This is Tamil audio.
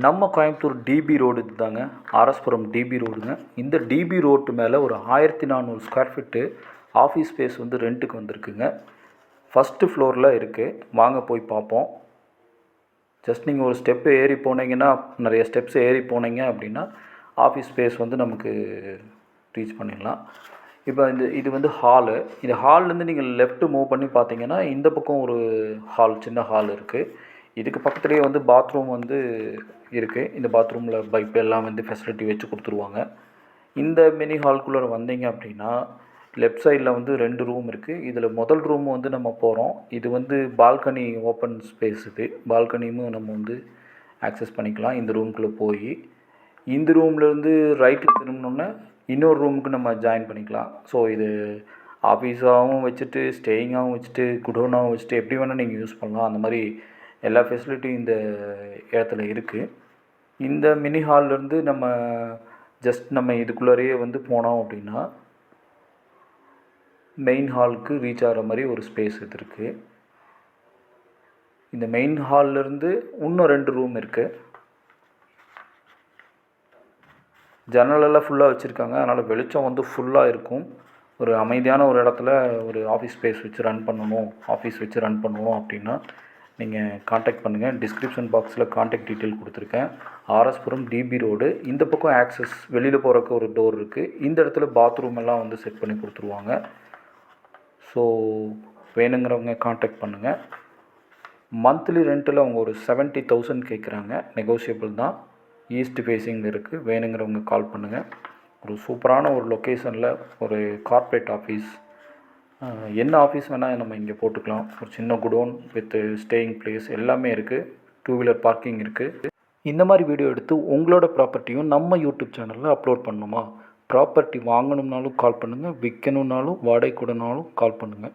நம்ம கோயம்புத்தூர் டிபி ரோடு இதுதாங்க. ஆர்எஸ்புரம் டிபி ரோடுங்க. இந்த டிபி ரோட்டு மேலே ஒரு 1400 ஸ்கொயர் ஃபீட்டு ஆஃபீஸ் ஸ்பேஸ் வந்து ரெண்ட்டுக்கு வந்திருக்குங்க. ஃபஸ்ட்டு ஃப்ளோரில் இருக்குது. வாங்க போய் பார்ப்போம். ஜஸ்ட் நீங்கள் ஒரு ஸ்டெப்பு ஏறி போனீங்கன்னா, நிறைய ஸ்டெப்ஸ் ஏறி போனீங்க அப்படின்னா ஆஃபீஸ் ஸ்பேஸ் வந்து நமக்கு ரீச் பண்ணிடலாம். இப்போ இது வந்து ஹாலு. இந்த ஹால்லேருந்து நீங்கள் லெஃப்ட்டு மூவ் பண்ணி பார்த்தீங்கன்னா, இந்த பக்கம் ஒரு சின்ன ஹால் இருக்குது. இதுக்கு பக்கத்துலேயே வந்து பாத்ரூம் வந்து இருக்குது. இந்த பாத்ரூமில் பைப் எல்லாம் வந்து ஃபெசிலிட்டி வச்சு கொடுத்துருவாங்க. இந்த மினி ஹால்குள்ளே வந்தீங்க அப்படின்னா, லெஃப்ட் சைடில் வந்து 2 ரூம் இருக்குது. இதில் முதல் ரூம் வந்து நம்ம போகிறோம். இது வந்து பால்கனி ஓப்பன் ஸ்பேஸ். இது பால்கனியும் நம்ம வந்து ஆக்சஸ் பண்ணிக்கலாம். இந்த ரூம்குள்ளே போய் இந்த ரூம்லேருந்து ரைட்டில் திரும்பினோன்னே இன்னொரு ரூமுக்கு நம்ம ஜாயின் பண்ணிக்கலாம். ஸோ இது ஆஃபீஸாகவும் வச்சுட்டு, ஸ்டேயிங்காகவும் வச்சுட்டு, குடோனாகவும் வச்சுட்டு எப்படி வேணால் நீங்கள் யூஸ் பண்ணலாம். அந்த மாதிரி எல்லா ஃபெசிலிட்டியும் இந்த இடத்துல இருக்குது. இந்த மினி ஹால்லேருந்து நம்ம இதுக்குள்ளாரையே வந்து போனோம் அப்படின்னா மெயின் ஹாலுக்கு ரீச் ஆகிற மாதிரி ஒரு ஸ்பேஸ் இது இருக்குது. இந்த மெயின் ஹால்லேருந்து இன்னும் 2 ரூம் இருக்குது. ஜன்னலெல்லாம் ஃபுல்லாக வச்சுருக்காங்க. அதனால் வெளிச்சம் வந்து ஃபுல்லாக இருக்கும். ஒரு அமைதியான ஒரு இடத்துல ஒரு ஆஃபீஸ் ஸ்பேஸ் வச்சு ரன் பண்ணணும் அப்படின்னா நீங்கள் காண்டாக்ட் பண்ணுங்கள். டிஸ்கிரிப்ஷன் பாக்ஸில் காண்டாக்ட் டீட்டெயில் கொடுத்துருக்கேன். RS Puram DB road. இந்த பக்கம் ஆக்சஸ் வெளியில் போகிறக்கு ஒரு டோர் இருக்குது. இந்த இடத்துல பாத்ரூம் எல்லாம் வந்து செட் பண்ணி கொடுத்துருவாங்க. ஸோ வேணுங்கிறவங்க காண்டாக்ட் பண்ணுங்கள். மந்த்லி ரெண்ட்டில் அவங்க ஒரு 70,000 கேட்குறாங்க. நெகோஷியபிள் தான். ஈஸ்ட் ஃபேஸிங்கில் இருக்குது. வேணுங்கிறவங்க கால் பண்ணுங்கள். ஒரு சூப்பரான ஒரு லொக்கேஷனில் ஒரு கார்ப்பரேட் ஆஃபீஸ், என்ன ஆஃபீஸ் வேணால் நம்ம இங்கே போட்டுக்கலாம். ஒரு சின்ன குடோன் வித் ஸ்டேயிங் பிளேஸ் எல்லாமே இருக்குது. 2 வீலர் பார்க்கிங் இருக்குது. இந்த மாதிரி வீடியோ எடுத்து உங்களோட ப்ராப்பர்ட்டியும் நம்ம யூடியூப் சேனலில் அப்லோட் பண்ணணுமா? ப்ராப்பர்ட்டி வாங்கணும்னாலும் கால் பண்ணுங்கள், விற்கணுன்னாலும் வாடகை கூடனாலும் கால் பண்ணுங்கள்.